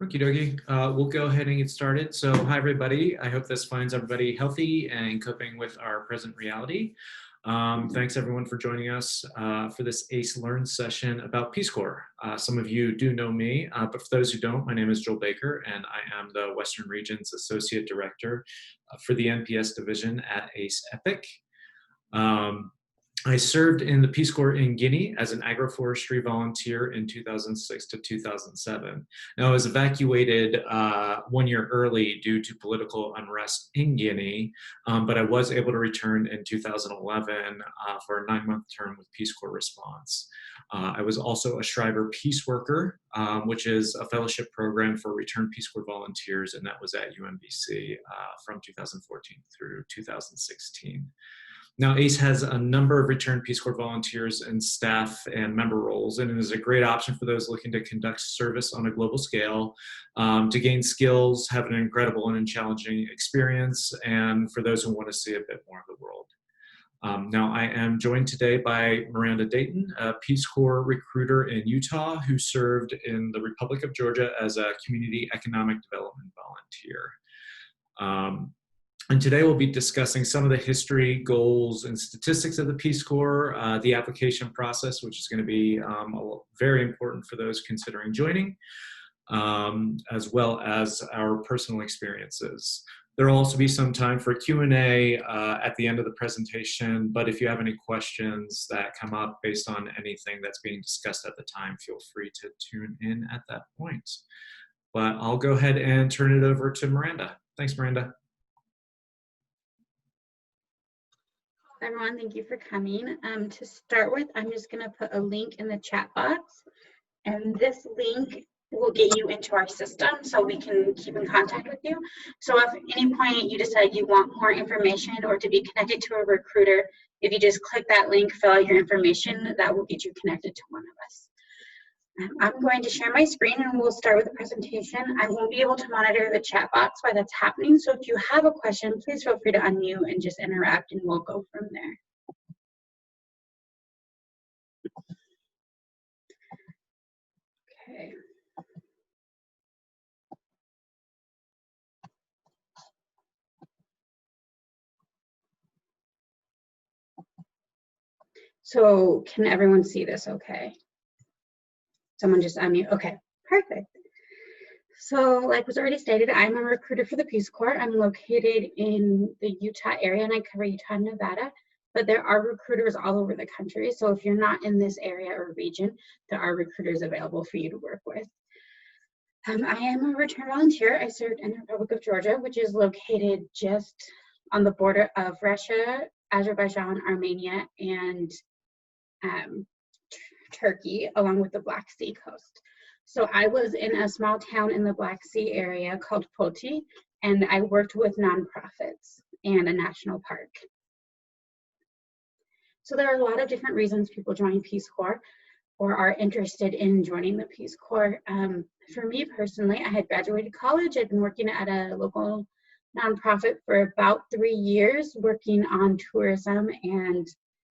Okie dokie. We'll go ahead and get started. So, hi everybody. I hope this finds everybody healthy and coping with our present reality. Thanks everyone for joining us for this ACE Learn session about Peace Corps. Some of you do know me, but for those who don't, my name is Joel Baker, and I am the Western Region's Associate Director for the NPS Division at ACE EPIC. I served in the Peace Corps in Guinea as an agroforestry volunteer in 2006 to 2007. Now, I was evacuated 1 year early due to political unrest in Guinea, but I was able to return in 2011 for a 9-month term with Peace Corps Response. I was also a Shriver Peace Worker, which is a fellowship program for returned Peace Corps volunteers, and that was at UMBC from 2014 through 2016. Now, ACE has a number of returned Peace Corps volunteers and staff and member roles, and it is a great option for those looking to conduct service on a global scale, to gain skills, have an incredible and challenging experience, and for those who want to see a bit more of the world. Now, I am joined today by Miranda Dayton, a Peace Corps recruiter in Utah who served in the Republic of Georgia as a community economic development volunteer. And today we'll be discussing some of the history, goals, and statistics of the Peace Corps, the application process, which is going to be very important for those considering joining, as well as our personal experiences. There will also be some time for Q&A at the end of the presentation, but if you have any questions that come up based on anything that's being discussed at the time, feel free to tune in at that point. But I'll go ahead and turn it over to Miranda. Thanks, Miranda. Hi everyone, thank you for coming. To start with, I'm just going to put a link in the chat box, and this link will get you into our system so we can keep in contact with you. So if at any point you decide you want more information or to be connected to a recruiter, if you just click that link, fill out your information, that will get you connected to one of us. I'm going to share my screen and we'll start with the presentation. I won't be able to monitor the chat box while that's happening, so if you have a question, please feel free to unmute and just interact and we'll go from there. Okay. So can everyone see this okay? Someone just unmute. Okay, perfect. So like was already stated, I'm a recruiter for the Peace Corps. I'm located in the Utah area and I cover Utah and Nevada, but there are recruiters all over the country. So if you're not in this area or region, there are recruiters available for you to work with. I am a return volunteer. I served in the Republic of Georgia, which is located just on the border of Russia, Azerbaijan, Armenia, and Turkey, along with the Black Sea coast. So I was in a small town in the Black Sea area called Poti, and I worked with nonprofits and a national park. So there are a lot of different reasons people join Peace Corps or are interested in joining the Peace Corps. For me personally, I had graduated college. I'd been working at a local nonprofit for about 3 years, working on tourism and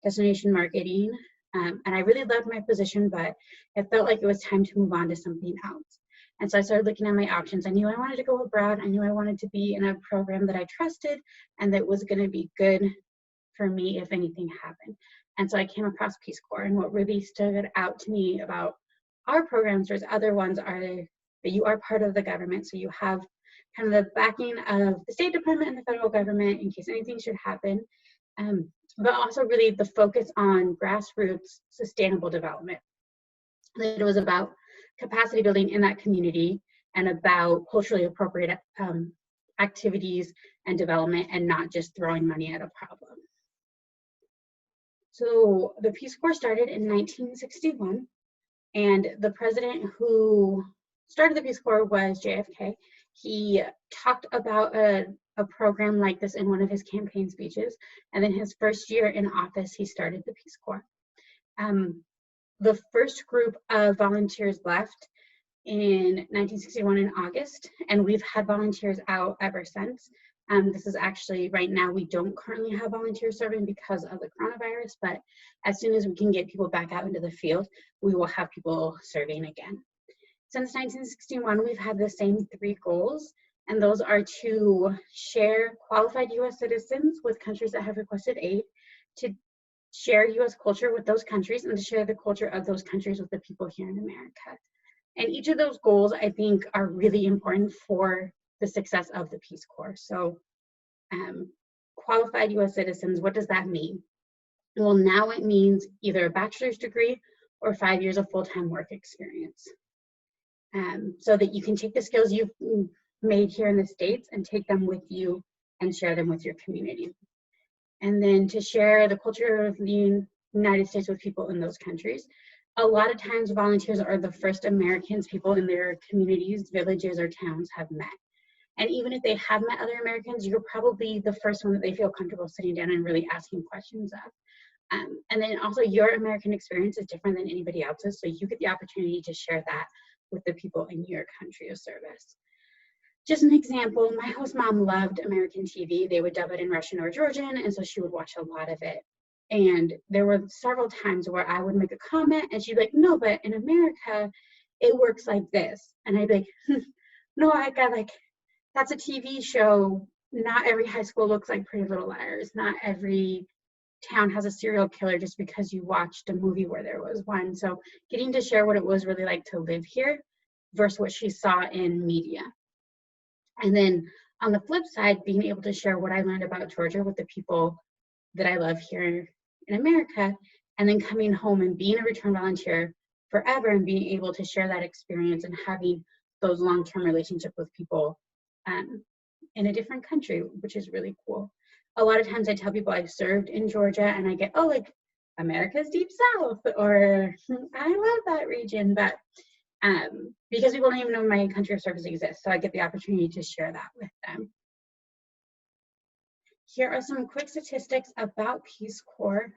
destination marketing. And I really loved my position, but it felt like it was time to move on to something else. And so I started looking at my options. I knew I wanted to go abroad. I knew I wanted to be in a program that I trusted and that was going to be good for me if anything happened. And so I came across Peace Corps, and what really stood out to me about our programs, there's other ones, are that you are part of the government. So you have kind of the backing of the State Department and the federal government in case anything should happen. But also really the focus on grassroots sustainable development. That it was about capacity building in that community and about culturally appropriate activities and development, and not just throwing money at a problem. So the Peace Corps started in 1961, and the president who started the Peace Corps was JFK. He talked about a program like this in one of his campaign speeches, and then his first year in office, he started the Peace Corps. The first group of volunteers left in 1961 in August, and we've had volunteers out ever since. This is actually, right now, we don't currently have volunteers serving because of the coronavirus, but as soon as we can get people back out into the field, we will have people serving again. Since 1961, we've had the same 3 goals, and those are to share qualified U.S. citizens with countries that have requested aid, to share U.S. culture with those countries, and to share the culture of those countries with the people here in America. And each of those goals, I think, are really important for the success of the Peace Corps. So qualified U.S. citizens, what does that mean? Well, now it means either a bachelor's degree or 5 years of full-time work experience. So that you can take the skills you've made here in the States and take them with you and share them with your community. And then to share the culture of the United States with people in those countries. A lot of times volunteers are the first Americans people in their communities, villages, or towns have met. And even if they have met other Americans, you're probably the first one that they feel comfortable sitting down and really asking questions of. And then also your American experience is different than anybody else's, so you get the opportunity to share that with the people in your country of service. Just an example, my host mom loved American TV. They would dub it in Russian or Georgian, and so she would watch a lot of it. And there were several times where I would make a comment and she'd be like, no, but in America, it works like this. And I'd be like, no, I got like, that's a TV show. Not every high school looks like Pretty Little Liars. Not every town has a serial killer just because you watched a movie where there was one. So getting to share what it was really like to live here versus what she saw in media. And then on the flip side, being able to share what I learned about Georgia with the people that I love here in America, and then coming home and being a return volunteer forever and being able to share that experience and having those long-term relationships with people in a different country, which is really cool. A lot of times I tell people I've served in Georgia and I get, oh, like America's Deep South, or I love that region, but because people don't even know my country of service exists, so I get the opportunity to share that with them. Here are some quick statistics about Peace Corps.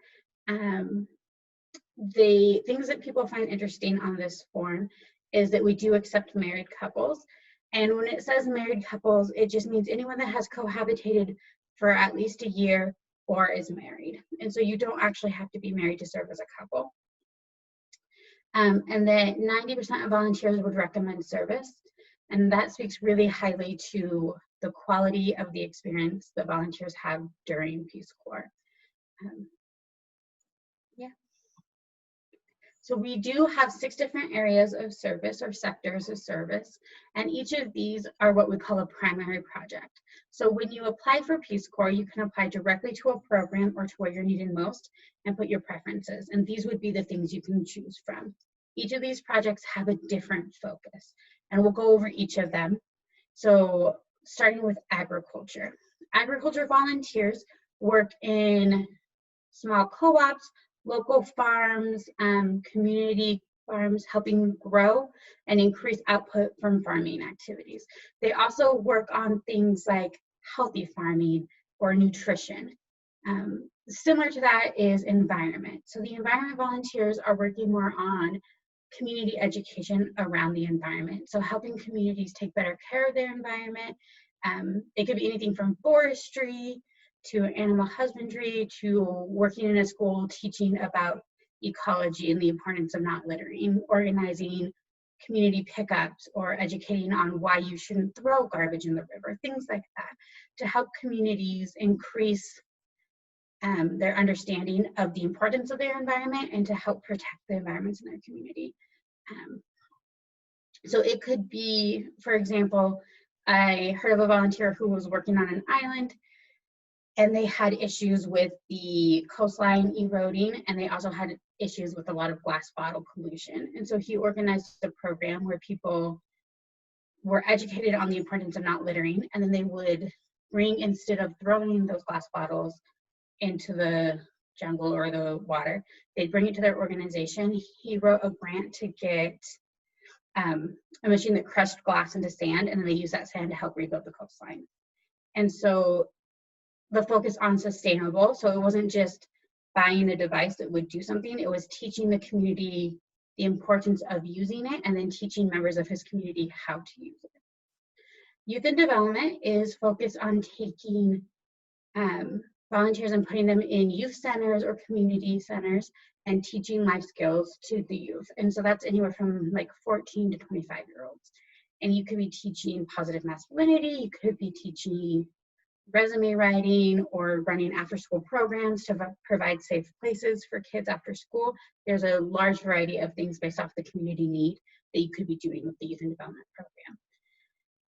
The things that people find interesting on this form is that we do accept married couples. And when it says married couples, it just means anyone that has cohabitated for at least a year or is married. And so you don't actually have to be married to serve as a couple. And that 90% of volunteers would recommend service. And that speaks really highly to the quality of the experience that volunteers have during Peace Corps. Yeah. So we do have 6 different areas of service or sectors of service, and each of these are what we call a primary project. So when you apply for Peace Corps, you can apply directly to a program or to where you're needed most and put your preferences, and these would be the things you can choose from. Each of these projects have a different focus, and we'll go over each of them. So starting with agriculture. Agriculture volunteers work in small co-ops, local farms, community farms, helping grow and increase output from farming activities. They also work on things like healthy farming or nutrition. Similar to that is environment. So the environment volunteers are working more on community education around the environment. So helping communities take better care of their environment. It could be anything from forestry to animal husbandry to working in a school teaching about ecology and the importance of not littering, organizing community pickups, or educating on why you shouldn't throw garbage in the river, things like that, to help communities increase their understanding of the importance of their environment and to help protect the environments in their community. So it could be, for example, I heard of a volunteer who was working on an island and they had issues with the coastline eroding, and they also had issues with a lot of glass bottle pollution. And so he organized a program where people were educated on the importance of not littering, and then they would bring, instead of throwing those glass bottles into the jungle or the water, they'd bring it to their organization. He wrote a grant to get a machine that crushed glass into sand, and then they used that sand to help rebuild the coastline. And so the focus on sustainable, so it wasn't just buying a device that would do something, it was teaching the community the importance of using it and then teaching members of his community how to use it. Youth and development is focused on taking volunteers and putting them in youth centers or community centers and teaching life skills to the youth. And so that's anywhere from like 14 to 25-year-olds. And you could be teaching positive masculinity, you could be teaching resume writing, or running after-school programs to provide safe places for kids after school. There's a large variety of things based off the community need that you could be doing with the Youth and Development Program.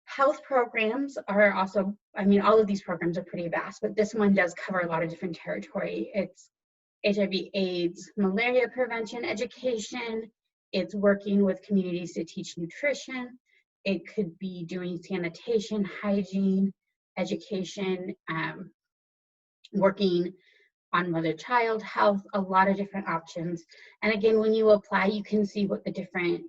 Health programs are also, I mean, all of these programs are pretty vast, but this one does cover a lot of different territory. It's HIV, AIDS, malaria prevention, education. It's working with communities to teach nutrition. It could be doing sanitation, hygiene, education, working on mother-child health, a lot of different options. And again, when you apply, you can see what the different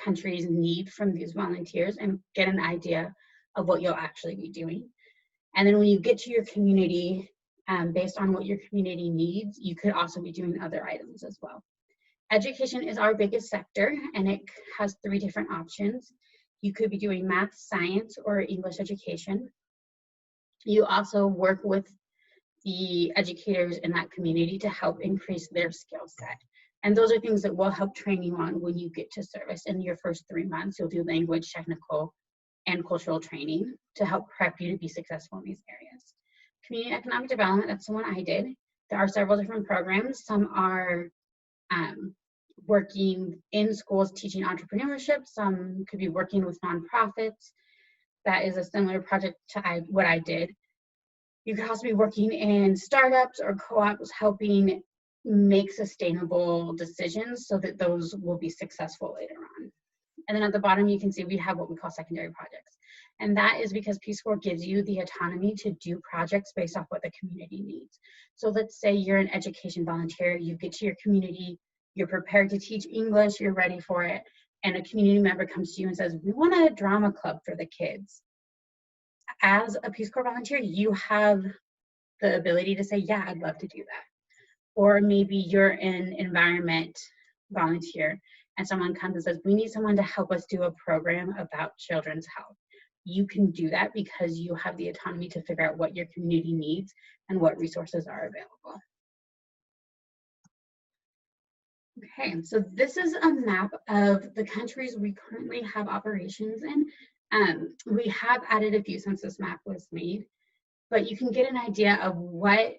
countries need from these volunteers and get an idea of what you'll actually be doing. And then when you get to your community, based on what your community needs, you could also be doing other items as well. Education is our biggest sector, and it has 3 different options. You could be doing math, science, or English education. You also work with the educators in that community to help increase their skill set. And those are things that will help train you on when you get to service. In your first 3 months, you'll do language, technical, and cultural training to help prep you to be successful in these areas. Community economic development, that's the one I did. There are several different programs. Some are working in schools teaching entrepreneurship. Some could be working with nonprofits. That is a similar project to what I did. You could also be working in startups or co-ops, helping make sustainable decisions so that those will be successful later on. And then at the bottom, you can see we have what we call secondary projects. And that is because Peace Corps gives you the autonomy to do projects based off what the community needs. So let's say you're an education volunteer, you get to your community, you're prepared to teach English, you're ready for it, and a community member comes to you and says, we want a drama club for the kids. As a Peace Corps volunteer, you have the ability to say, yeah, I'd love to do that. Or maybe you're an environment volunteer and someone comes and says, we need someone to help us do a program about children's health. You can do that because you have the autonomy to figure out what your community needs and what resources are available. Okay, so this is a map of the countries we currently have operations in. We have added a few since this map was made, but you can get an idea of what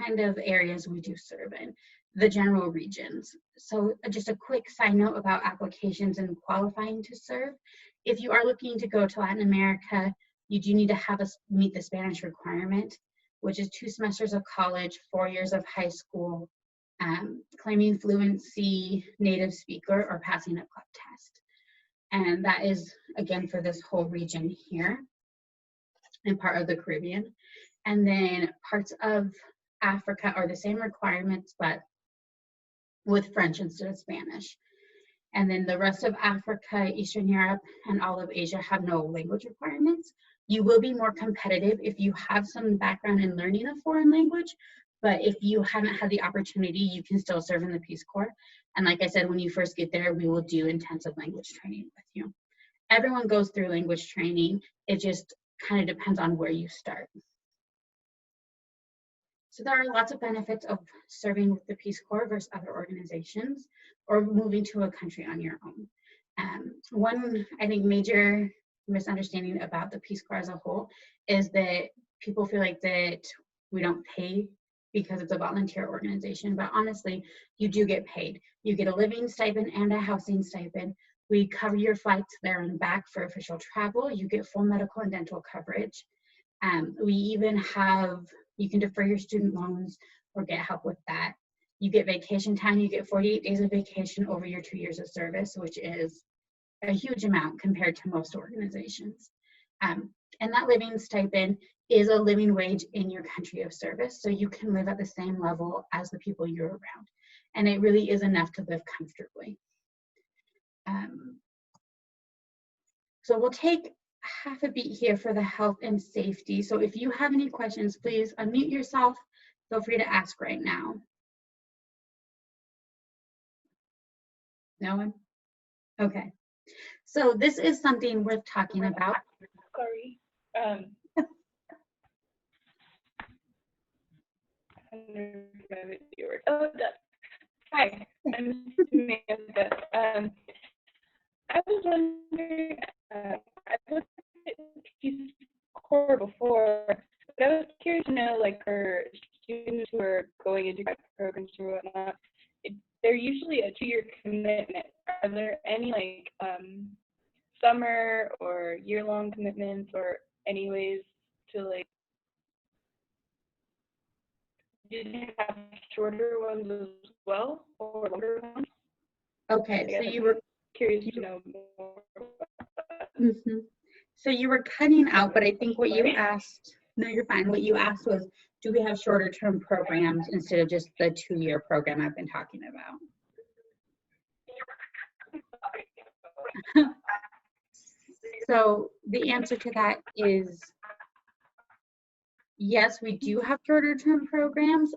kind of areas we do serve in, the general regions. So just a quick side note about applications and qualifying to serve. If you are looking to go to Latin America, you do need to meet the Spanish requirement, which is 2 semesters of college, 4 years of high school, claiming fluency, native speaker, or passing a CLEP test. And that is, again, for this whole region here and part of the Caribbean. And then parts of Africa are the same requirements, but with French instead of Spanish. And then the rest of Africa, Eastern Europe, and all of Asia have no language requirements. You will be more competitive if you have some background in learning a foreign language, but if you haven't had the opportunity, you can still serve in the Peace Corps. And like I said, when you first get there, we will do intensive language training with you. Everyone goes through language training. It just kind of depends on where you start. So there are lots of benefits of serving with the Peace Corps versus other organizations or moving to a country on your own. One, I think, major misunderstanding about the Peace Corps as a whole is that people feel like that we don't pay because it's a volunteer organization, but honestly, you do get paid. You get a living stipend and a housing stipend. We cover your flights there and back for official travel. You get full medical and dental coverage. We even have, you can defer your student loans or get help with that. You get vacation time. You get 48 days of vacation over your 2 years of service, which is a huge amount compared to most organizations. And that living stipend is a living wage in your country of service, so you can live at the same level as the people you're around. And it really is enough to live comfortably. So we'll take half a beat here for the health and safety. So if you have any questions, please unmute yourself. Feel free to ask right now. No one? Okay. So this is something worth talking about. Sorry. Oh, that. Hi, I'm Samantha. I was wondering, I've looked at Peace Corps before, but I was curious to know, like, for students who are going into grad programs or whatnot, they're usually a 2-year commitment. Are there any, like, summer or year-long commitments or any ways to, like, did you have shorter ones as well or longer ones? Okay, so you were curious to know more about that. mhm. So you were cutting out, but I think what you asked, no, you're fine. What you asked was, do we have shorter term programs instead of just the 2-year program I've been talking about? So the answer to that is yes, we do have shorter term programs.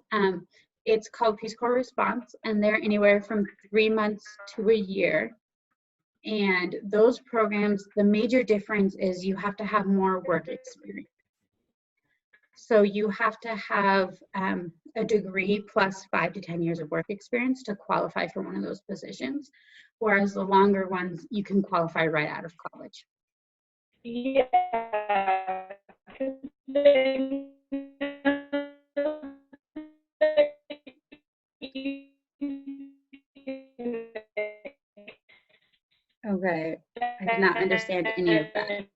It's called Peace Corps Response, and they're anywhere from 3 months to a year. And those programs, the major difference is you have to have more work experience. So you have to have a degree plus 5 to 10 years of work experience to qualify for one of those positions, whereas the longer ones, you can qualify right out of college. Yeah. Okay, I did not understand any of that.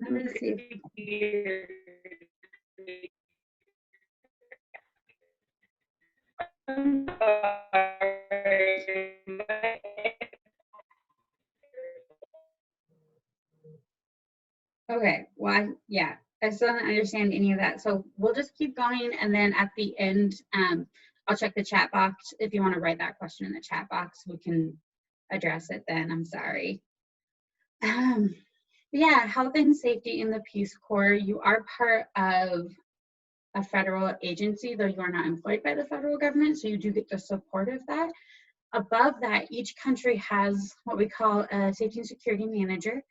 Let me see. Okay, well, yeah, I still don't understand any of that. So we'll just keep going, and then at the end, I'll check the chat box. If you want to write that question in the chat box, we can address it then. I'm sorry. Yeah, health and safety in the Peace Corps. You are part of a federal agency, though you are not employed by the federal government, so you do get the support of that. Above that, each country has what we call a safety and security manager,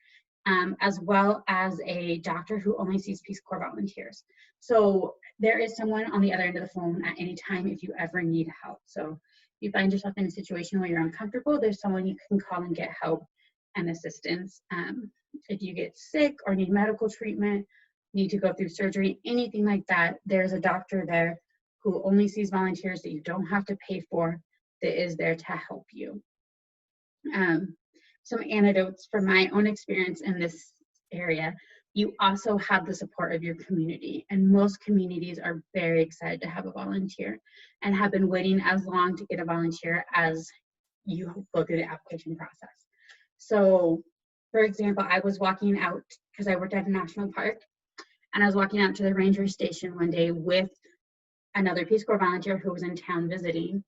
as well as a doctor who only sees Peace Corps volunteers. So there is someone on the other end of the phone at any time if you ever need help. So if you find yourself in a situation where you're uncomfortable, there's someone you can call and get help and assistance. If you get sick or need medical treatment, need to go through surgery, anything like that, there's a doctor there who only sees volunteers that you don't have to pay for, that is there to help you. Some anecdotes from my own experience in this area. You also have the support of your community, and most communities are very excited to have a volunteer and have been waiting as long to get a volunteer as you go through the application process. So, for example, I was walking out because I worked at a national park, and I was walking out to the ranger station one day with another Peace Corps volunteer who was in town visiting.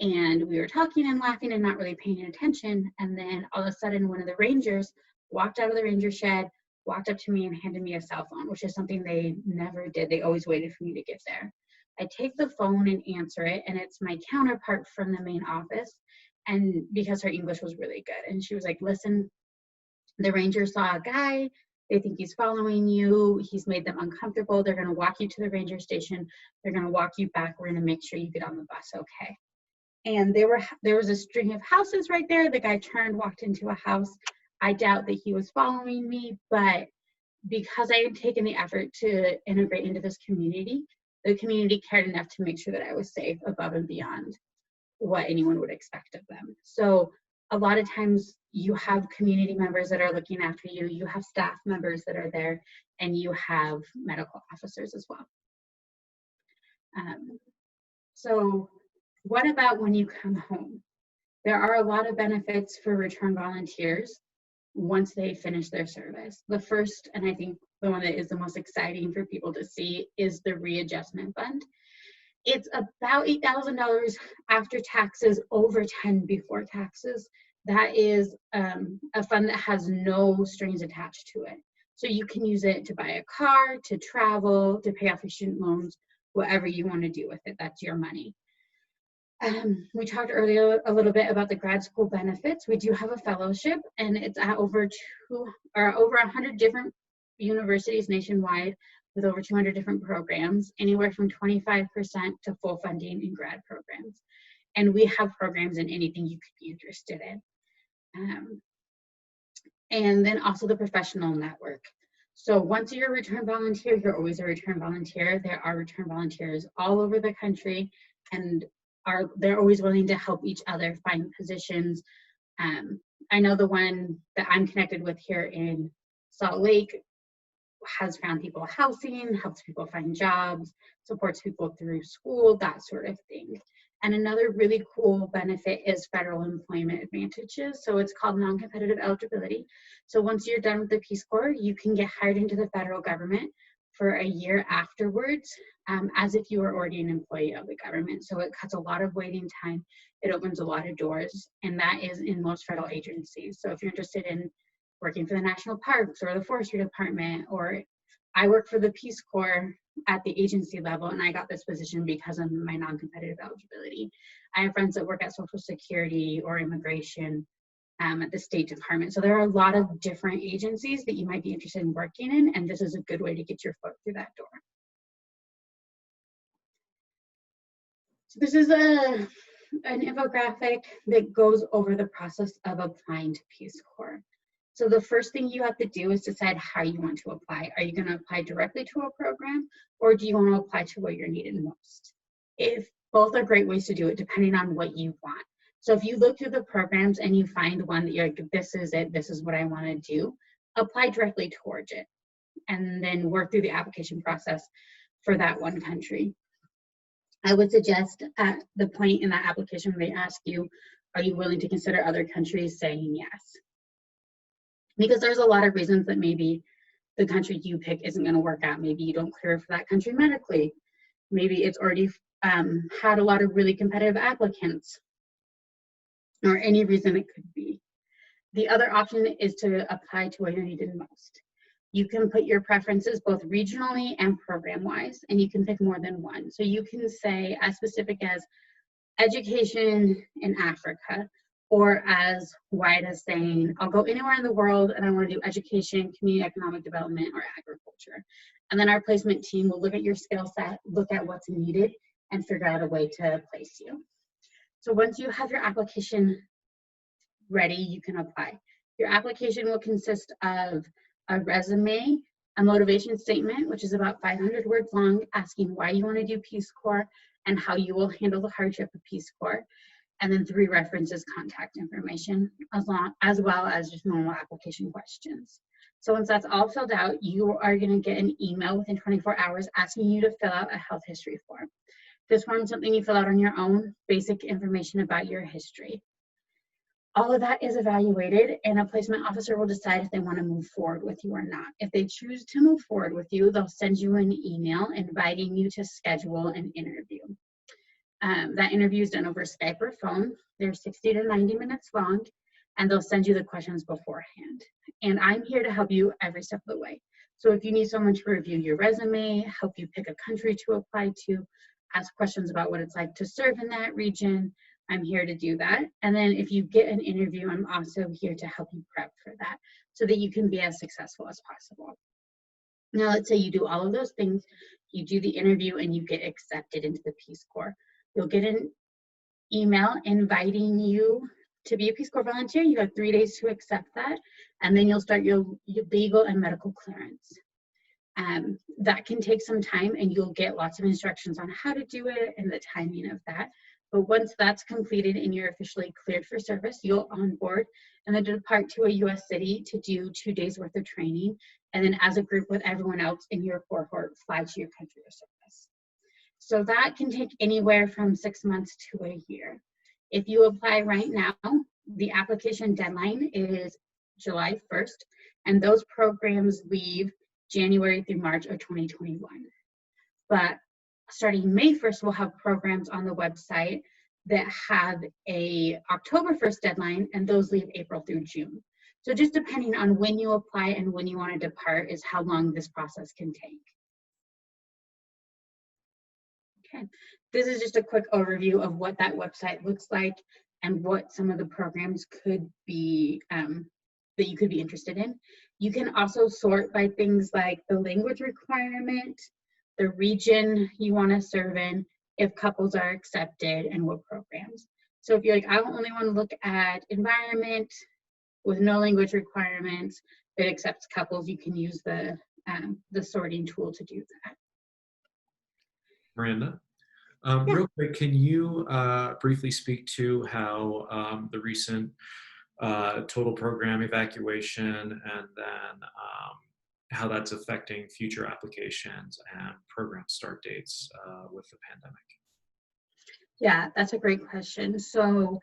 And we were talking and laughing and not really paying attention. And then all of a sudden, one of the rangers walked out of the ranger shed, walked up to me and handed me a cell phone, which is something they never did. They always waited for me to get there. I take the phone and answer it, and it's my counterpart from the main office. And because her English was really good. And she was like, listen, the ranger saw a guy. They think he's following you. He's made them uncomfortable. They're going to walk you to the ranger station. They're going to walk you back. We're going to make sure you get on the bus okay. And there was a string of houses right there. The guy turned, walked into a house. I doubt that he was following me, but because I had taken the effort to integrate into this community, the community cared enough to make sure that I was safe above and beyond what anyone would expect of them. So a lot of times you have community members that are looking after you, you have staff members that are there, and you have medical officers as well. So what about when you come home? There are a lot of benefits for return volunteers once they finish their service. The first, and I think the one that is the most exciting for people to see, is the readjustment fund. It's about $8,000 after taxes, over 10 before taxes. That is a fund that has no strings attached to it. So you can use it to buy a car, to travel, to pay off your student loans, whatever you want to do with it. That's your money. We talked earlier a little bit about the grad school benefits. We do have a fellowship, and it's at over 100 different universities nationwide. with over 200 different programs, anywhere from 25% to full funding in grad programs. And we have programs in anything you could be interested in. And then also the professional network. So once you're a return volunteer, you're always a return volunteer. There are return volunteers all over the country, and they're always willing to help each other find positions. I know the one that I'm connected with here in Salt Lake has found people housing, helps people find jobs, supports people through school, that sort of thing. And another really cool benefit is federal employment advantages. So it's called non-competitive eligibility. So once you're done with the Peace Corps, you can get hired into the federal government for a year afterwards, as if you were already an employee of the government. So it cuts a lot of waiting time. It opens a lot of doors, and that is in most federal agencies. So if you're interested in working for the National Parks or the Forestry Department, or I work for the Peace Corps at the agency level, and I got this position because of my non-competitive eligibility. I have friends that work at Social Security or immigration, at the State Department. So there are a lot of different agencies that you might be interested in working in, and this is a good way to get your foot through that door. So this is an infographic that goes over the process of applying to Peace Corps. So the first thing you have to do is decide how you want to apply. Are you going to apply directly to a program, or do you want to apply to where you're needed most? If both are great ways to do it, depending on what you want. So if you look through the programs and you find one that you're like, this is it, this is what I want to do, apply directly towards it, and then work through the application process for that one country. I would suggest at the point in that application where they ask you, are you willing to consider other countries, saying yes. Because there's a lot of reasons that maybe the country you pick isn't going to work out. Maybe you don't clear for that country medically. Maybe it's already had a lot of really competitive applicants, or any reason it could be. The other option is to apply to where you're needed most. You can put your preferences both regionally and program-wise, and you can pick more than one. So you can say as specific as education in Africa, or as wide as saying, I'll go anywhere in the world and I want to do education, community economic development, or agriculture. And then our placement team will look at your skill set, look at what's needed, and figure out a way to place you. So once you have your application ready, you can apply. Your application will consist of a resume, a motivation statement, which is about 500 words long, asking why you want to do Peace Corps and how you will handle the hardship of Peace Corps, and then 3 references, contact information, as well as just normal application questions. So once that's all filled out, you are going to get an email within 24 hours asking you to fill out a health history form. This form is something you fill out on your own, basic information about your history. All of that is evaluated, and a placement officer will decide if they want to move forward with you or not. If they choose to move forward with you, they'll send you an email inviting you to schedule an interview. That interview is done over Skype or phone. They're 60 to 90 minutes long, and they'll send you the questions beforehand. And I'm here to help you every step of the way. So if you need someone to review your resume, help you pick a country to apply to, ask questions about what it's like to serve in that region, I'm here to do that. And then if you get an interview, I'm also here to help you prep for that so that you can be as successful as possible. Now, let's say you do all of those things, you do the interview, and you get accepted into the Peace Corps. You'll get an email inviting you to be a Peace Corps volunteer. You have 3 days to accept that, and then you'll start your legal and medical clearance. That can take some time, and you'll get lots of instructions on how to do it and the timing of that. But once that's completed and you're officially cleared for service, you'll onboard and then depart to a U.S. city to do 2 days worth of training. And then as a group with everyone else in your cohort, fly to your country of service. So that can take anywhere from 6 months to a year. If you apply right now, the application deadline is July 1st, and those programs leave January through March of 2021. But starting May 1st, we'll have programs on the website that have a October 1st deadline, and those leave April through June. So just depending on when you apply and when you want to depart is how long this process can take. Okay, this is just a quick overview of what that website looks like and what some of the programs could be that you could be interested in. You can also sort by things like the language requirement, the region you want to serve in, if couples are accepted, and what programs. So if you're like, I only want to look at environment with no language requirements that accepts couples, you can use the sorting tool to do that. Miranda? Yeah. Real quick, can you briefly speak to how the recent total program evacuation and then how that's affecting future applications and program start dates with the pandemic? Yeah, that's a great question. So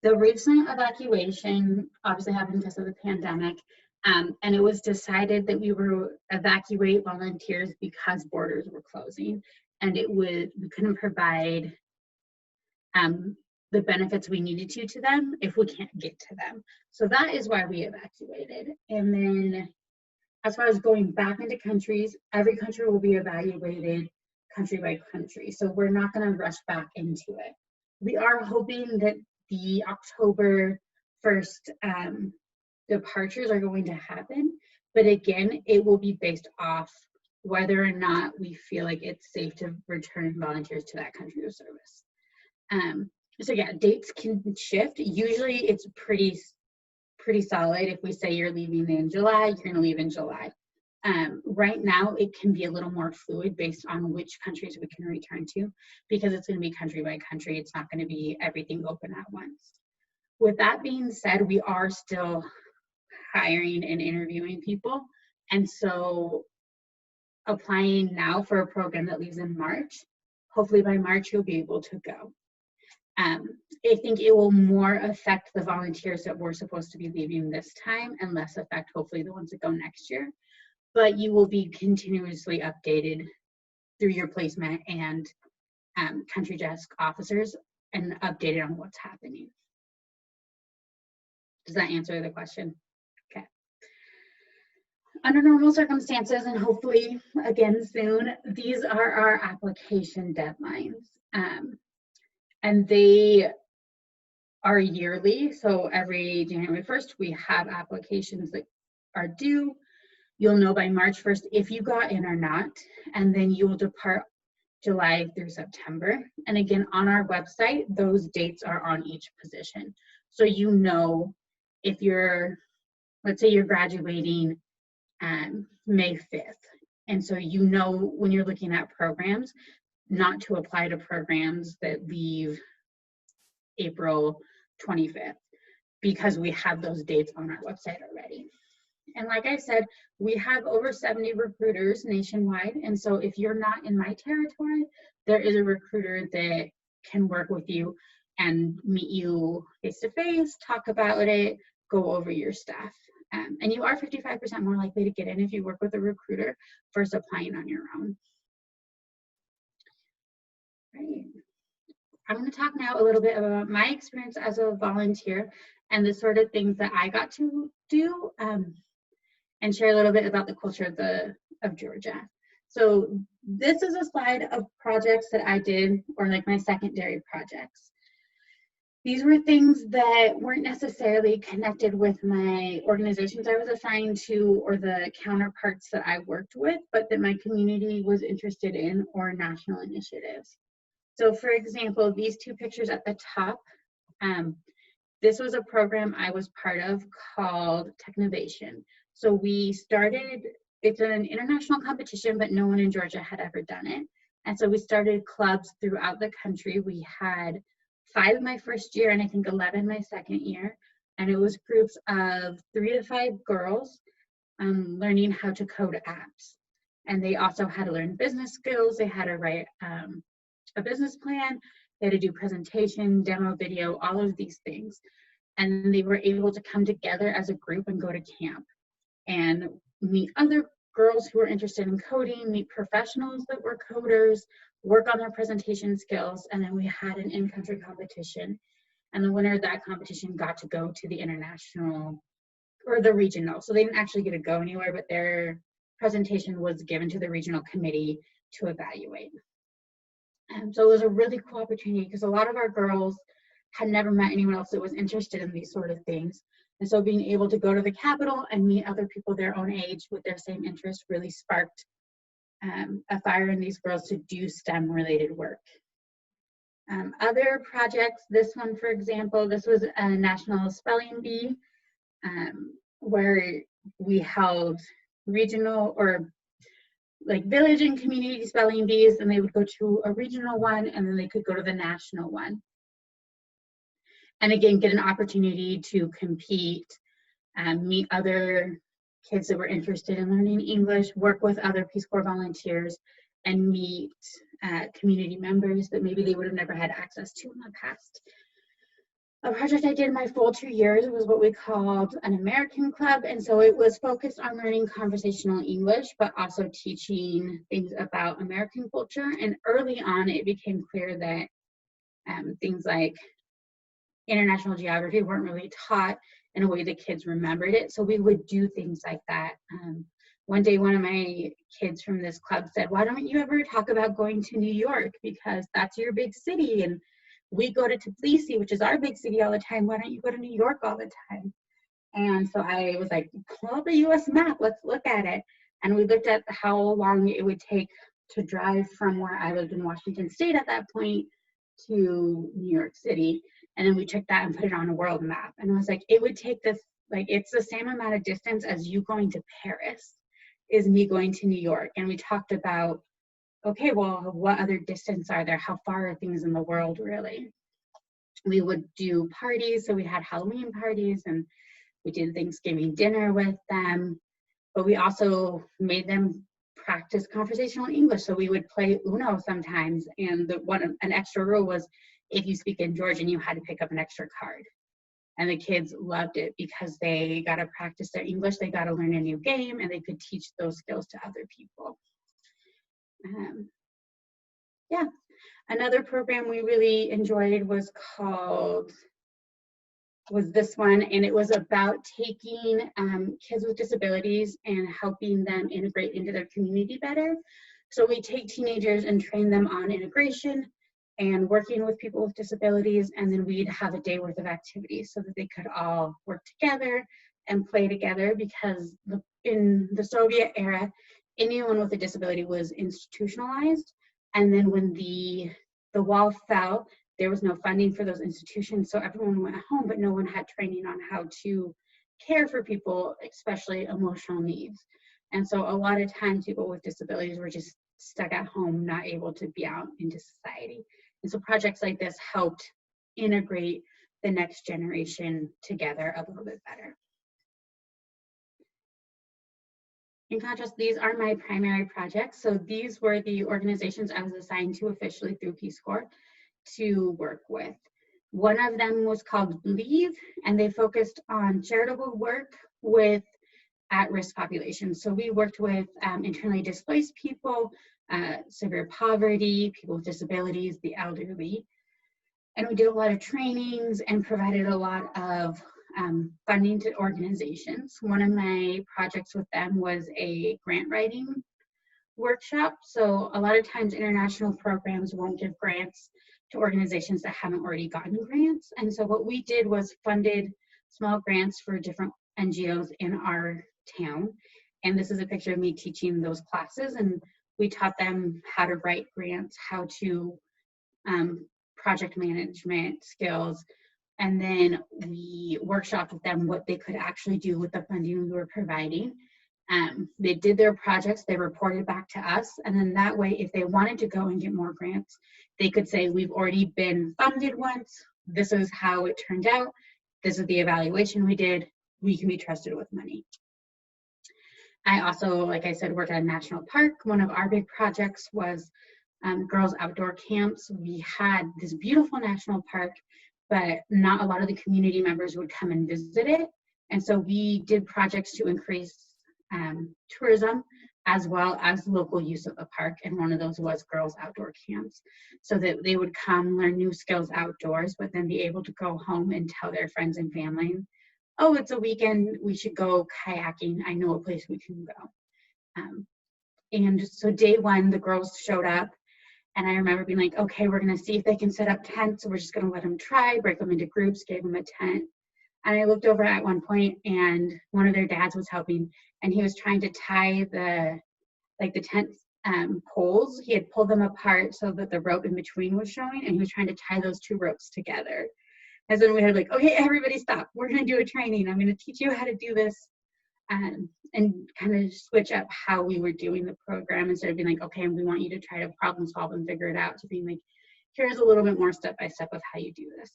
the recent evacuation obviously happened because of the pandemic, and it was decided that we were evacuate volunteers because borders were closing, and we couldn't provide the benefits we needed to them if we can't get to them. So that is why we evacuated. And then as far as going back into countries, every country will be evaluated country by country. So we're not going to rush back into it. We are hoping that the October 1st departures are going to happen. But again, it will be based off whether or not we feel like it's safe to return volunteers to that country of service. So yeah, dates can shift. Usually it's pretty solid. If we say you're leaving in July, you're going to leave in July. Right now, it can be a little more fluid based on which countries we can return to, because it's going to be country by country. It's not going to be everything open at once. With that being said, we are still hiring and interviewing people. And so applying now for a program that leaves in March, hopefully by March, you'll be able to go. I think it will more affect the volunteers that were supposed to be leaving this time and less affect hopefully the ones that go next year. But you will be continuously updated through your placement and country desk officers and updated on what's happening. Does that answer the question? Okay. Under normal circumstances, and hopefully again soon, these are our application deadlines. And they are yearly, so every January 1st, we have applications that are due. You'll know by March 1st if you got in or not, and then you will depart July through September. And again, on our website, those dates are on each position. So you know if you're, let's say you're graduating May 5th, and so you know when you're looking at programs, not to apply to programs that leave April 25th, because we have those dates on our website already. And like I said, we have over 70 recruiters nationwide. And so if you're not in my territory, there is a recruiter that can work with you and meet you face-to-face, talk about it, go over your stuff. And you are 55% more likely to get in if you work with a recruiter versus applying on your own. Right. I'm going to talk now a little bit about my experience as a volunteer and the sort of things that I got to do, and share a little bit about the culture of Georgia. So this is a slide of projects that I did, or like my secondary projects. These were things that weren't necessarily connected with my organizations I was assigned to or the counterparts that I worked with, but that my community was interested in, or national initiatives. So for example, these two pictures at the top, this was a program I was part of called Technovation. So we started, it's an international competition, but no one in Georgia had ever done it. And so we started clubs throughout the country. We had 5 my first year and I think 11 my second year. And it was groups of 3 to 5 girls learning how to code apps. And they also had to learn business skills. They had to write a business plan. They had to do presentation, demo video, all of these things. And they were able to come together as a group and go to camp and meet other girls who were interested in coding, meet professionals that were coders, work on their presentation skills, and then we had an in-country competition. And the winner of that competition got to go to the international, or the regional. So they didn't actually get to go anywhere, but their presentation was given to the regional committee to evaluate. So it was a really cool opportunity because a lot of our girls had never met anyone else that was interested in these sort of things. And so being able to go to the Capitol and meet other people their own age with their same interests really sparked a fire in these girls to do STEM related work. Other projects, this one, for example, this was a national spelling bee where we held regional or like village and community spelling bees, and they would go to a regional one and then they could go to the national one. And again, get an opportunity to compete, meet other kids that were interested in learning English, work with other Peace Corps volunteers, and meet community members that maybe they would have never had access to in the past. A project I did my full 2 years was what we called an American Club, and so it was focused on learning conversational English, but also teaching things about American culture. And early on, it became clear that things like international geography weren't really taught in a way that kids remembered it, so we would do things like that. One day, one of my kids from this club said, "Why don't you ever talk about going to New York, because that's your big city, and we go to Tbilisi, which is our big city, all the time. Why don't you go to New York all the time?" And so I was like, "Pull up the US map, let's look at it." And we looked at how long it would take to drive from where I lived in Washington State at that point to New York City. And then we took that and put it on a world map. And I was like, it would take this, like, it's the same amount of distance as you going to Paris is me going to New York. And we talked about, okay, well, what other distance are there? How far are things in the world, really? We would do parties. So we had Halloween parties and we did Thanksgiving dinner with them. But we also made them practice conversational English. So we would play Uno sometimes. And an extra rule was if you speak in Georgian, you had to pick up an extra card. And the kids loved it because they got to practice their English, they got to learn a new game, and they could teach those skills to other people. Yeah, another program we really enjoyed was this one, and it was about taking kids with disabilities and helping them integrate into their community better. So we take teenagers and train them on integration and working with people with disabilities, and then we'd have a day worth of activities so that they could all work together and play together, because in the Soviet era, anyone with a disability was institutionalized, and then when the wall fell, there was no funding for those institutions, so everyone went home, but no one had training on how to care for people, especially emotional needs. And so a lot of times people with disabilities were just stuck at home, not able to be out into society. And so projects like this helped integrate the next generation together a little bit better. In contrast, these are my primary projects. So these were the organizations I was assigned to officially through Peace Corps to work with. One of them was called Believe, and they focused on charitable work with at-risk populations. So we worked with internally displaced people, severe poverty, people with disabilities, the elderly. And we did a lot of trainings and provided a lot of funding to organizations. One of my projects with them was a grant writing workshop. So a lot of times international programs won't give grants to organizations that haven't already gotten grants. And so what we did was funded small grants for different NGOs in our town. And this is a picture of me teaching those classes. And we taught them how to write grants, how to project management skills. And then we workshopped with them what they could actually do with the funding we were providing. They did their projects, they reported back to us, and then that way, if they wanted to go and get more grants, they could say, we've already been funded once, this is how it turned out, this is the evaluation we did, we can be trusted with money. I also, like I said, worked at a national park. One of our big projects was girls' outdoor camps. We had this beautiful national park, but not a lot of the community members would come and visit it. And so we did projects to increase tourism as well as local use of the park. And one of those was girls' outdoor camps, so that they would come learn new skills outdoors, but then be able to go home and tell their friends and family, oh, it's a weekend, we should go kayaking. I know a place we can go. And so day one, the girls showed up, and I remember being like, okay, we're gonna see if they can set up tents. So we're just gonna let them try, break them into groups, gave them a tent. And I looked over at one point and one of their dads was helping, and he was trying to tie the tent poles. He had pulled them apart so that the rope in between was showing, and he was trying to tie those two ropes together. And then we had like, okay, everybody stop. We're going to do a training. I'm going to teach you how to do this, and kind of switch up how we were doing the program, instead of being like, okay, we want you to try to problem solve and figure it out, to being like, here's a little bit more step by step of how you do this.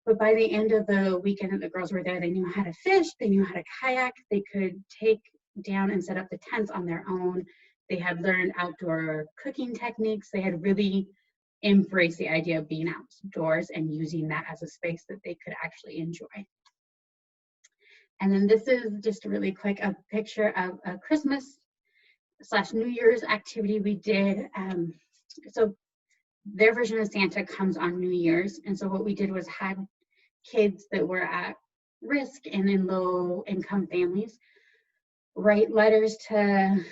But by the end of the weekend that the girls were there, they knew how to fish, they knew how to kayak, they could take down and set up the tents on their own. They had learned outdoor cooking techniques. They had really embraced the idea of being outdoors and using that as a space that they could actually enjoy. And then this is just really quick a picture of a Christmas/New Year's activity we did. So their version of Santa comes on New Year's. And so what we did was had kids that were at risk and in low income families write letters to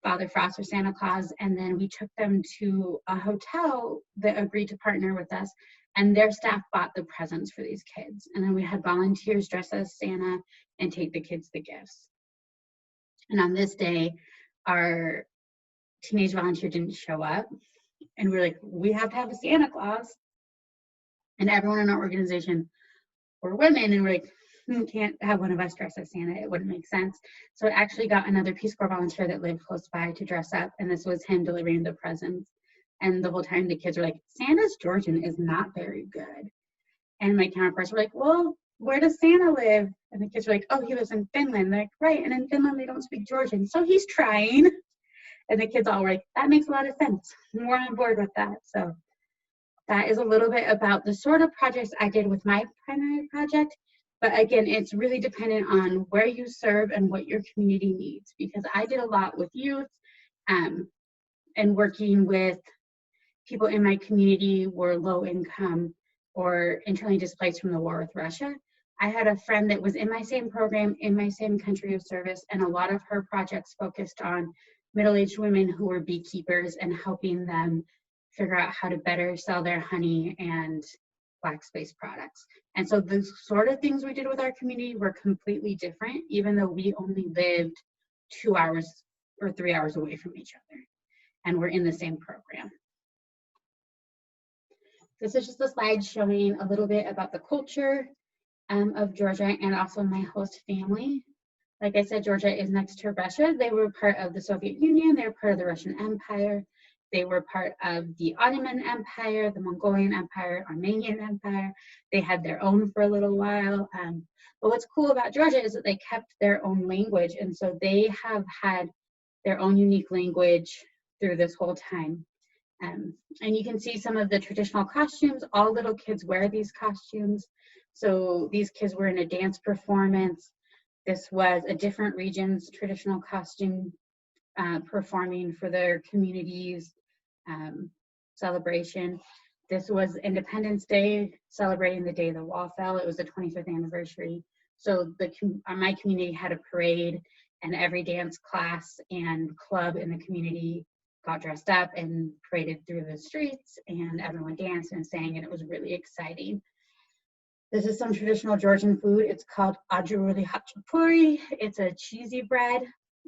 Father Frost or Santa Claus, and then we took them to a hotel that agreed to partner with us, and their staff bought the presents for these kids. And then we had volunteers dress as Santa and take the kids the gifts. And on this day, our teenage volunteer didn't show up, and we were like, we have to have a Santa Claus. And everyone in our organization were women, and we're like, we can't have one of us dress as Santa. It wouldn't make sense. So it actually got another Peace Corps volunteer that lived close by to dress up, and this was him delivering the presents. And the whole time the kids were like, Santa's Georgian is not very good. And my counterparts were like, well, where does Santa live? And the kids were like, oh, he lives in Finland. They're like, right, and in Finland they don't speak Georgian, so he's trying. And the kids all were like, that makes a lot of sense. We're on board with that. So that is a little bit about the sort of projects I did with my primary project. But again, it's really dependent on where you serve and what your community needs, because I did a lot with youth and working with people in my community were low income or internally displaced from the war with Russia. I had a friend that was in my same program, in my same country of service, and a lot of her projects focused on middle-aged women who were beekeepers and helping them figure out how to better sell their honey and black space products. And so the sort of things we did with our community were completely different, even though we only lived 2 hours or 3 hours away from each other, and we're in the same program. This is just a slide showing a little bit about the culture of Georgia and also my host family. Like I said, Georgia is next to Russia. They were part of the Soviet Union. They were part of the Russian Empire. They were part of the Ottoman Empire, the Mongolian Empire, Armenian Empire. They had their own for a little while. But what's cool about Georgia is that they kept their own language. And so they have had their own unique language through this whole time. And you can see some of the traditional costumes. All little kids wear these costumes. So these kids were in a dance performance. This was a different region's traditional costume performing for their community's celebration. This was Independence Day, celebrating the day the wall fell. It was the 25th anniversary. So my community had a parade, and every dance class and club in the community got dressed up and paraded through the streets, and everyone danced and sang, and it was really exciting. This is some traditional Georgian food. It's called ajuruli hachapuri. It's a cheesy bread.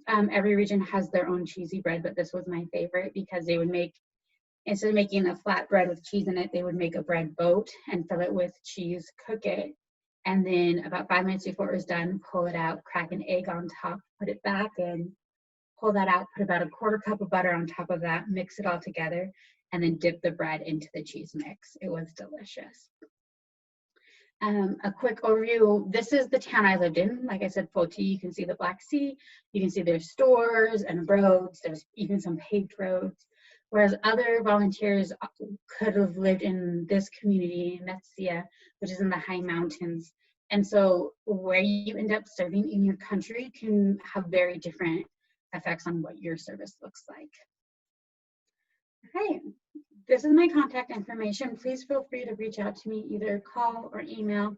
Every region has their own cheesy bread, but this was my favorite because they would make, instead of making a flat bread with cheese in it, they would make a bread boat and fill it with cheese, cook it, and then about 5 minutes before it was done, pull it out, crack an egg on top, put it back in, pull that out, put about a 1/4 cup of butter on top of that, mix it all together, and then dip the bread into the cheese mix. It was delicious. A quick overview. This is the town I lived in. Like I said, Foti, you can see the Black Sea. You can see there's stores and roads. There's even some paved roads. Whereas other volunteers could have lived in this community, Metsia, which is in the high mountains. And so where you end up serving in your country can have very different effects on what your service looks like. Okay. This is my contact information. Please feel free to reach out to me, either call or email.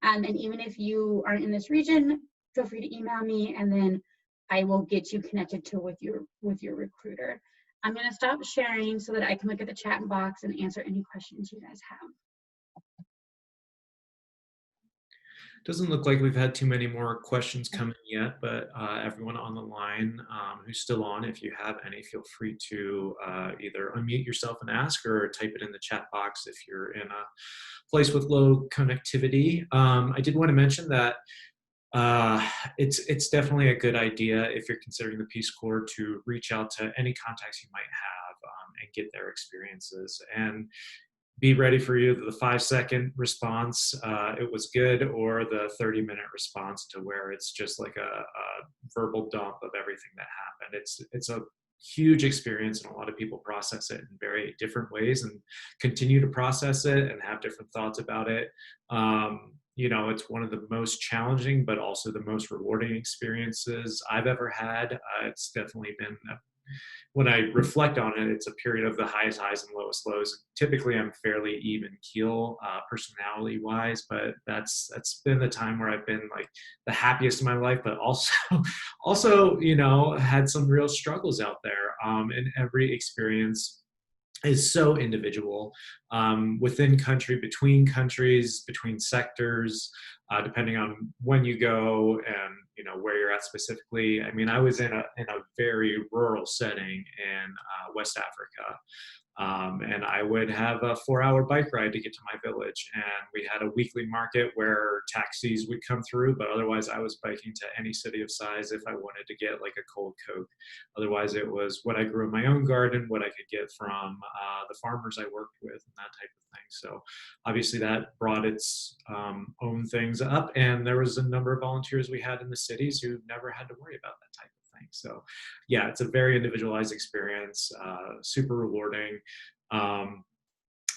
And even if you aren't in this region, feel free to email me, and then I will get you connected with your recruiter. I'm going to stop sharing so that I can look at the chat box and answer any questions you guys have. Doesn't look like we've had too many more questions coming yet, but everyone on the line who's still on, if you have any, feel free to either unmute yourself and ask or type it in the chat box if you're in a place with low connectivity. I did want to mention that it's definitely a good idea if you're considering the Peace Corps to reach out to any contacts you might have and get their experiences. And be ready for either the 5-second response, it was good, or the 30-minute response to where it's just like a verbal dump of everything that happened. It's a huge experience, and a lot of people process it in very different ways and continue to process it and have different thoughts about it. You know, it's one of the most challenging but also the most rewarding experiences I've ever had. It's definitely been when I reflect on it, it's a period of the highest highs and lowest lows. Typically, I'm fairly even keel, personality wise, but that's been the time where I've been like the happiest in my life, but also also you know had some real struggles out there. And every experience is so individual, within country, between countries, between sectors, depending on when you go and you know where you're at specifically. I mean, I was in a very rural setting in West Africa, and I would have a 4-hour bike ride to get to my village. And we had a weekly market where taxis would come through, but otherwise I was biking to any city of size if I wanted to get like a cold Coke. Otherwise, it was what I grew in my own garden, what I could get from the farmers I worked with, and that type of thing. So obviously that brought its own things up. And there was a number of volunteers we had in the cities who never had to worry about that type of thing. So yeah, it's a very individualized experience, super rewarding. Um,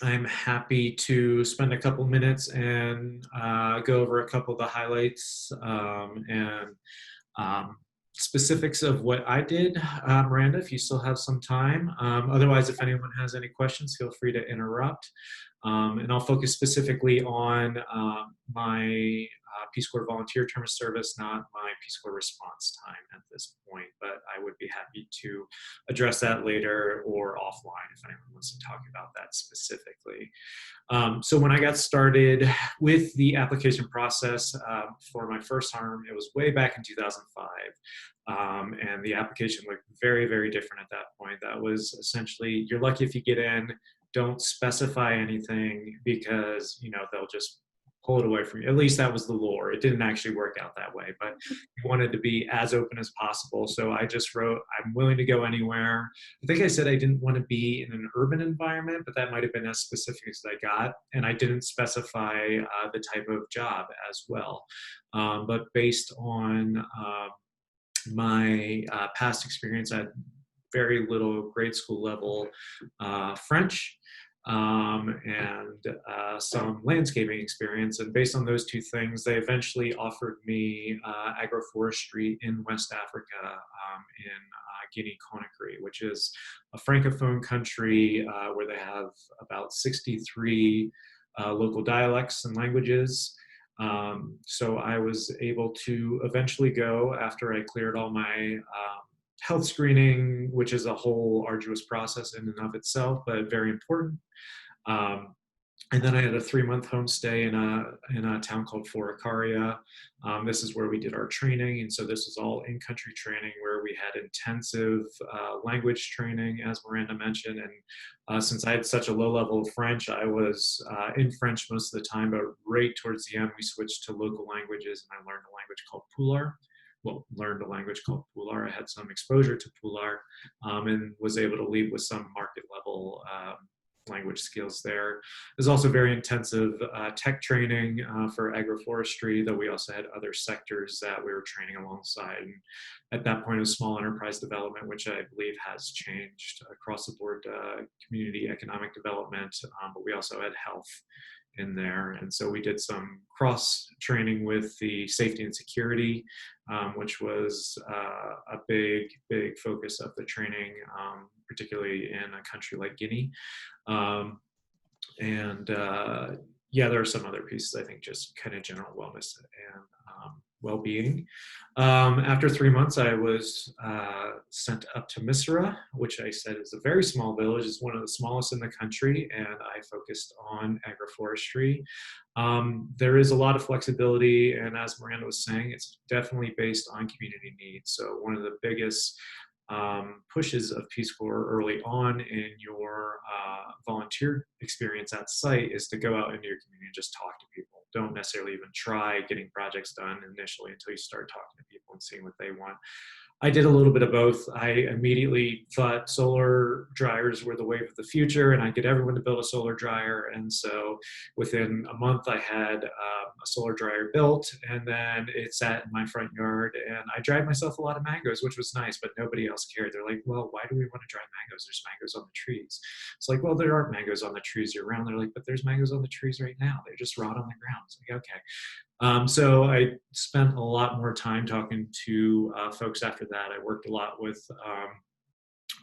I'm happy to spend a couple minutes and go over a couple of the highlights and um, specifics of what I did. Miranda, if you still have some time. Otherwise, if anyone has any questions, feel free to interrupt. And I'll focus specifically on my Peace Corps volunteer term of service, not my Peace Corps response time at this point, but I would be happy to address that later or offline if anyone wants to talk about that specifically. So when I got started with the application process for my first term, it was way back in 2005. And the application looked very, very different at that point. That was essentially, you're lucky if you get in, don't specify anything because, you know, they'll just pull it away from you. At least that was the lore. It didn't actually work out that way, but we wanted to be as open as possible. So I just wrote, I'm willing to go anywhere. I think I said I didn't want to be in an urban environment, but that might have been as specific as I got. And I didn't specify the type of job as well. But based on my past experience, I had very little grade school level French and some landscaping experience. And based on those two things, they eventually offered me agroforestry in West Africa, in Guinea, Conakry, which is a francophone country where they have about 63 local dialects and languages. So I was able to eventually go after I cleared all my health screening, which is a whole arduous process in and of itself, but very important. And then I had a 3-month homestay in a town called Foricaria. This is where we did our training. And so this was all in-country training where we had intensive language training, as Miranda mentioned. And since I had such a low level of French, I was in French most of the time, but right towards the end, we switched to local languages and I learned a language called Pular. Well, learned a language called Pular. I had some exposure to Pular and was able to leave with some market level language skills there. There's also very intensive tech training for agroforestry, though we also had other sectors that we were training alongside. And at that point, it was small enterprise development, which I believe has changed across the board, community economic development, but we also had health in there. And so we did some cross training with the safety and security, which was a big, big focus of the training, particularly in a country like Guinea. And yeah, there are some other pieces, I think, just kind of general wellness and well-being. After 3 months, I was sent up to Misra, which I said is a very small village. It's one of the smallest in the country, and I focused on agroforestry. There is a lot of flexibility, and as Miranda was saying, it's definitely based on community needs. So one of the biggest pushes of Peace Corps early on in your volunteer experience at site is to go out into your community and just talk to people. Don't necessarily even try getting projects done initially until you start talking to people and seeing what they want. I did a little bit of both. I immediately thought solar dryers were the wave of the future, and I'd get everyone to build a solar dryer. And so within a month, I had a solar dryer built, and then it sat in my front yard. And I dried myself a lot of mangoes, which was nice, but nobody else cared. They're like, well, why do we want to dry mangoes? There's mangoes on the trees. It's like, well, there aren't mangoes on the trees year round. They're like, but there's mangoes on the trees right now. They just rot on the ground. It's like, okay. So I spent a lot more time talking to folks after that. I worked a lot with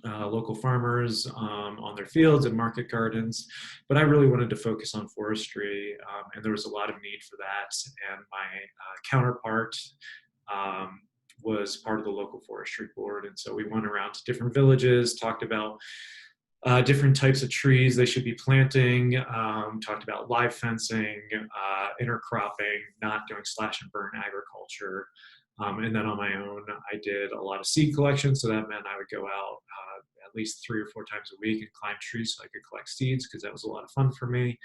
local farmers on their fields and market gardens, but I really wanted to focus on forestry, and there was a lot of need for that. And my counterpart was part of the local forestry board, and so we went around to different villages, talked about different types of trees they should be planting, talked about live fencing, intercropping, not doing slash and burn agriculture. And then on my own, I did a lot of seed collection. So that meant I would go out at least 3 or 4 times a week and climb trees so I could collect seeds, because that was a lot of fun for me.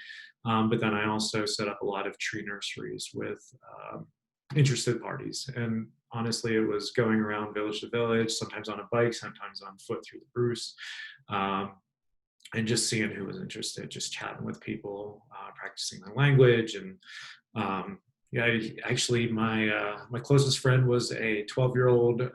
But then I also set up a lot of tree nurseries with interested parties. And honestly, it was going around village to village, sometimes on a bike, sometimes on foot through the Bruce. And just seeing who was interested, just chatting with people, practicing their language. And yeah, actually my closest friend was a 12-year-old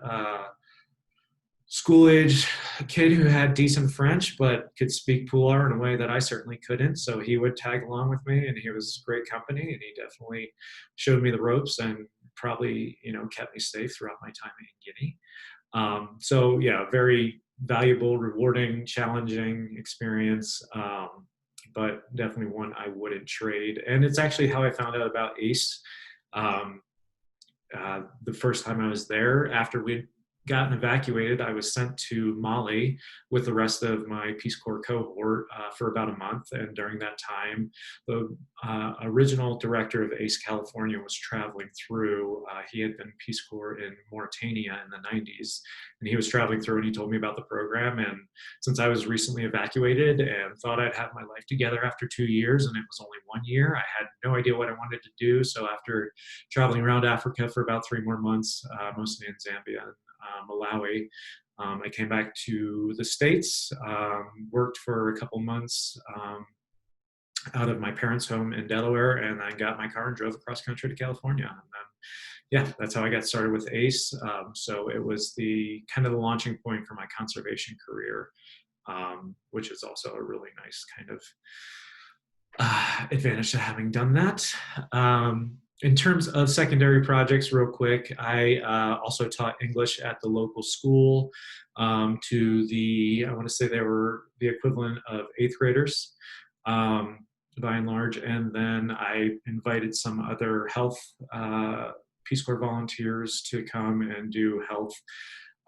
school-age kid who had decent French, but could speak Pulaar in a way that I certainly couldn't. So he would tag along with me, and he was great company, and he definitely showed me the ropes and probably, kept me safe throughout my time in Guinea. So yeah, very valuable, rewarding, challenging experience, but definitely one I wouldn't trade. And it's actually how I found out about ACE. The first time I was there, after we'd gotten evacuated, I was sent to Mali with the rest of my Peace Corps cohort for about a month. And during that time, the original director of ACE California was traveling through. He had been Peace Corps in Mauritania in the 90s, and he was traveling through, and he told me about the program. And since I was recently evacuated and thought I'd have my life together after 2 years, and it was only 1 year, I had no idea what I wanted to do. So after traveling around Africa for about 3 more months, mostly in Zambia and Malawi, I came back to the States, worked for a couple months out of my parents' home in Delaware, and I got my car and drove across country to California. And then, yeah, that's how I got started with ACE. So it was the kind of the launching point for my conservation career, which is also a really nice kind of advantage to having done that. In terms of secondary projects, real quick, I also taught English at the local school to I want to say they were the equivalent of 8th graders, by and large. And then I invited some other health Peace Corps volunteers to come and do health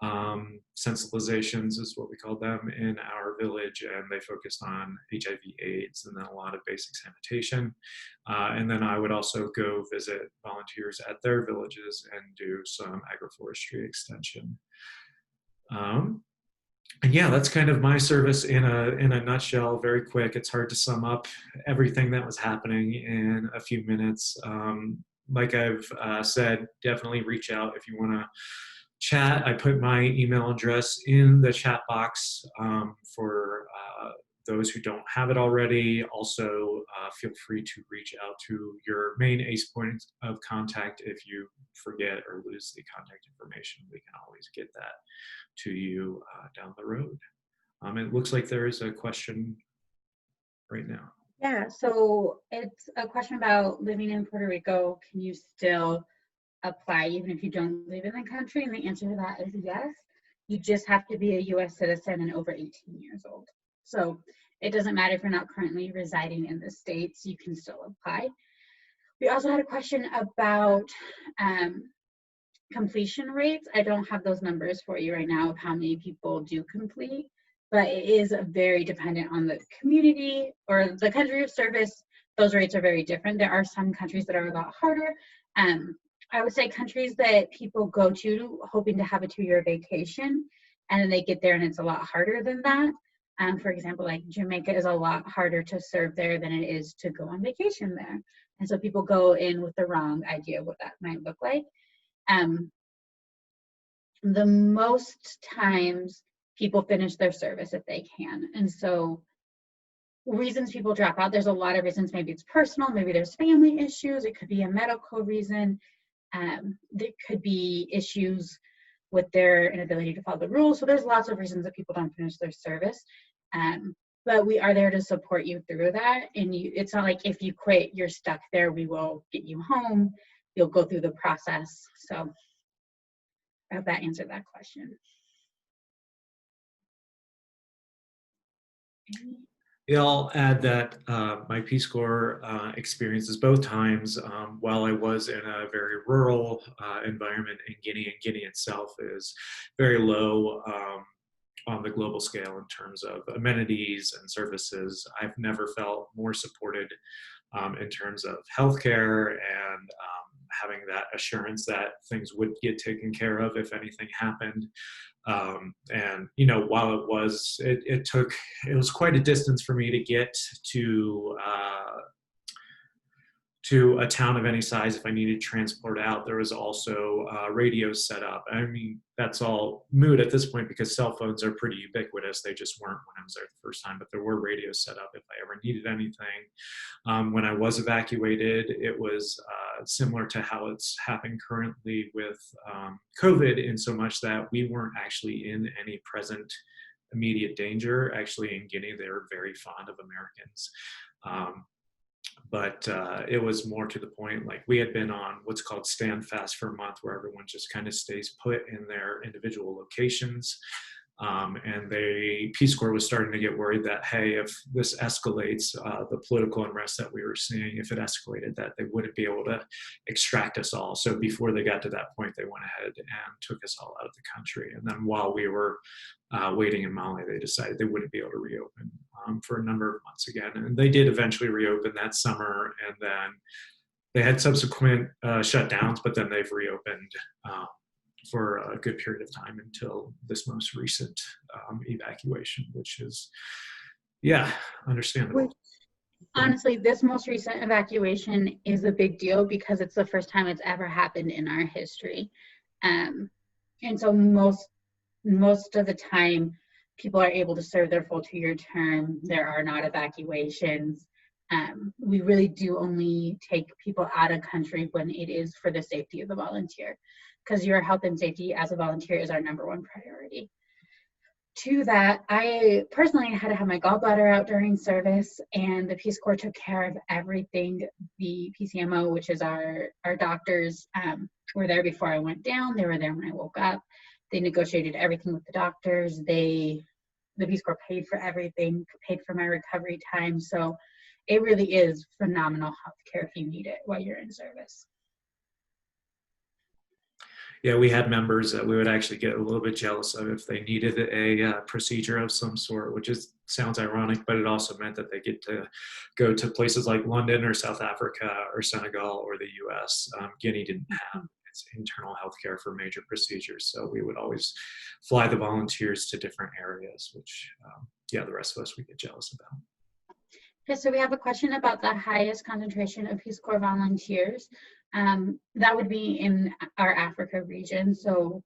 sensitizations, is what we call them, in our village, and they focused on HIV/AIDS and then a lot of basic sanitation. And then I would also go visit volunteers at their villages and do some agroforestry extension. And yeah, that's kind of my service in a nutshell. Very quick. It's hard to sum up everything that was happening in a few minutes. Like I've said, definitely reach out if you want to chat. I put my email address in the chat box for those who don't have it already. Also, feel free to reach out to your main ACE point of contact if you forget or lose the contact information. We can always get that to you down the road. It looks like there is a question right now. Yeah, so it's a question about living in Puerto Rico. Can you still apply even if you don't live in the country? And the answer to that is yes. You just have to be a US citizen and over 18 years old. So it doesn't matter if you're not currently residing in the States, you can still apply. We also had a question about completion rates. I don't have those numbers for you right now of how many people do complete, but it is very dependent on the community or the country of service. Those rates are very different. There are some countries that are a lot harder. I would say countries that people go to hoping to have a 2-year vacation, and then they get there and it's a lot harder than that. For example, like Jamaica is a lot harder to serve there than it is to go on vacation there. And so people go in with the wrong idea of what that might look like. The most times people finish their service if they can. And so reasons people drop out, there's a lot of reasons. Maybe it's personal, maybe there's family issues, it could be a medical reason. There could be issues with their inability to follow the rules. So there's lots of reasons that people don't finish their service. But we are there to support you through that. And it's not like if you quit, you're stuck there. We will get you home. You'll go through the process. So I hope that answered that question. Yeah, I'll add that my Peace Corps experiences both times, while I was in a very rural environment in Guinea, and Guinea itself is very low on the global scale in terms of amenities and services. I've never felt more supported in terms of healthcare and having that assurance that things would get taken care of if anything happened. And while it was quite a distance for me to get to a town of any size if I needed transport out. There was also radios set up. I mean, that's all moot at this point because cell phones are pretty ubiquitous. They just weren't when I was there the first time, but there were radios set up if I ever needed anything. When I was evacuated, it was similar to how it's happened currently with COVID, in so much that we weren't actually in any present immediate danger. Actually, in Guinea, they were very fond of Americans. But it was more to the point, like we had been on what's called stand fast for a month, where everyone just kind of stays put in their individual locations. And Peace Corps was starting to get worried that, hey, if this escalates, the political unrest that we were seeing, if it escalated, that they wouldn't be able to extract us all. So before they got to that point, they went ahead and took us all out of the country. And then while we were waiting in Mali, they decided they wouldn't be able to reopen for a number of months again. And they did eventually reopen that summer, and then they had subsequent shutdowns, but then they've reopened for a good period of time until this most recent evacuation, which is, understandable. Honestly, this most recent evacuation is a big deal because it's the first time it's ever happened in our history. And so most of the time, people are able to serve their full 2-year term. There are not evacuations. We really do only take people out of country when it is for the safety of the volunteer, because your health and safety as a volunteer is our #1 priority. To that, I personally had to have my gallbladder out during service, and the Peace Corps took care of everything. The PCMO, which is our doctors, were there before I went down. They were there when I woke up. They negotiated everything with the doctors. The Peace Corps paid for everything, paid for my recovery time. So it really is phenomenal health care if you need it while you're in service. Yeah, we had members that we would actually get a little bit jealous of if they needed a procedure of some sort, which sounds ironic, but it also meant that they get to go to places like London or South Africa or Senegal or the US. Guinea didn't have its internal healthcare for major procedures, so we would always fly the volunteers to different areas, which, the rest of us would get jealous about. Okay, so we have a question about the highest concentration of Peace Corps volunteers. That would be in our Africa region. So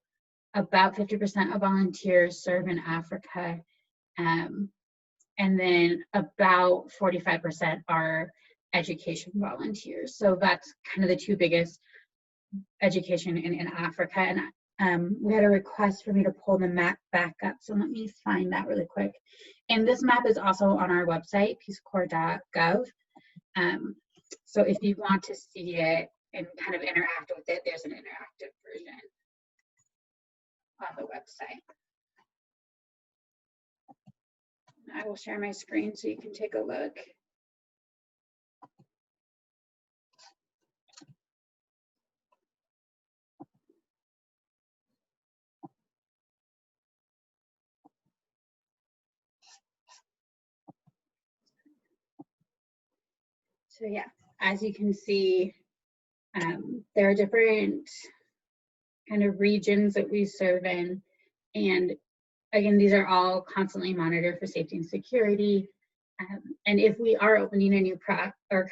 about 50% of volunteers serve in Africa. And then about 45% are education volunteers. So that's kind of the two biggest, education in Africa. And we had a request for me to pull the map back up. So let me find that really quick. And this map is also on our website, peacecorps.gov. So if you want to see it and kind of interact with it, there's an interactive version on the website. I will share my screen so you can take a look. So yeah, as you can see, there are different kind of regions that we serve in. And again, these are all constantly monitored for safety and security. And if we are opening a new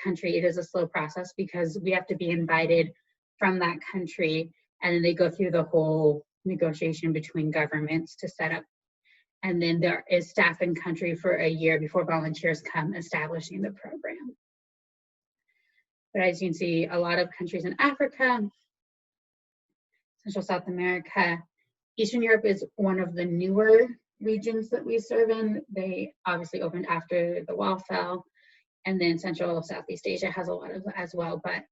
country, it is a slow process because we have to be invited from that country, and then they go through the whole negotiation between governments to set up. And then there is staff in country for a year before volunteers come establishing the program. But as you can see, a lot of countries in Africa, Central South America, Eastern Europe is one of the newer regions that we serve in. They obviously opened after the wall fell. And then Central Southeast Asia has a lot of as well. But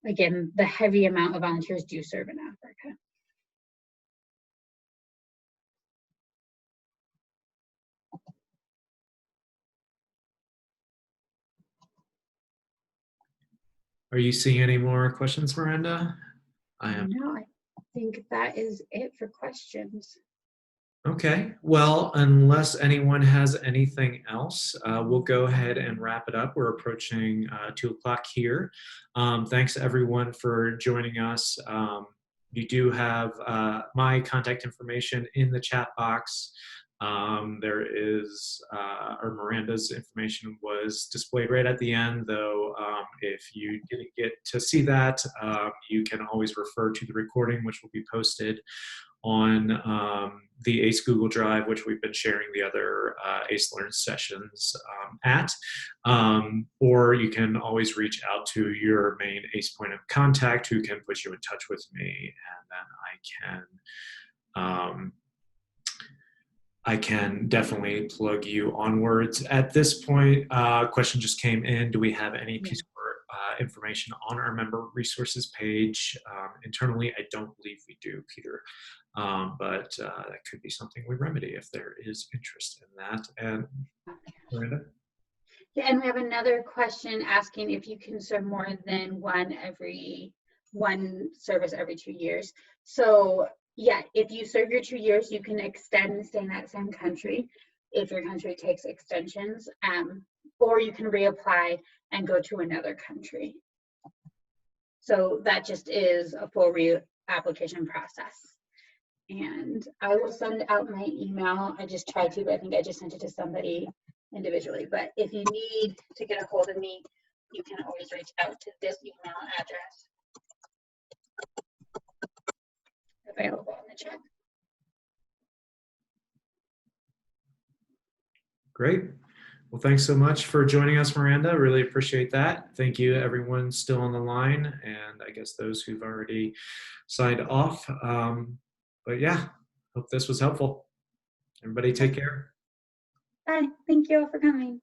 again, the heavy amount of volunteers do serve in Africa. Are you seeing any more questions, Miranda? I am. No, I think that is it for questions. Okay, well, unless anyone has anything else, we'll go ahead and wrap it up. We're approaching 2 o'clock here. Thanks everyone for joining us. You do have my contact information in the chat box. There is, or Miranda's information was displayed right at the end, though if you didn't get to see that, you can always refer to the recording, which will be posted on the ACE Google Drive, which we've been sharing the other ACE Learn sessions at. Or you can always reach out to your main ACE point of contact who can put you in touch with me, and then I can definitely plug you onwards. At this point, question just came in. Do we have any Peace Corps information on our member resources page? Internally, I don't believe we do, Peter. But that could be something we remedy if there is interest in that. And Miranda? Yeah, and we have another question asking if you can serve more than one service every 2 years. So yeah, if you serve your 2 years, you can extend and stay in that same country if your country takes extensions, or you can reapply and go to another country. So that just is a full reapplication process. And I will send out my email. I just tried to, but I think I just sent it to somebody individually. But if you need to get a hold of me, you can always reach out to this email address available in the chat. Great. Well, thanks so much for joining us, Miranda. Really appreciate that. Thank you, everyone still on the line, and I guess those who've already signed off. But yeah, hope this was helpful. Everybody take care. Bye. Thank you all for coming.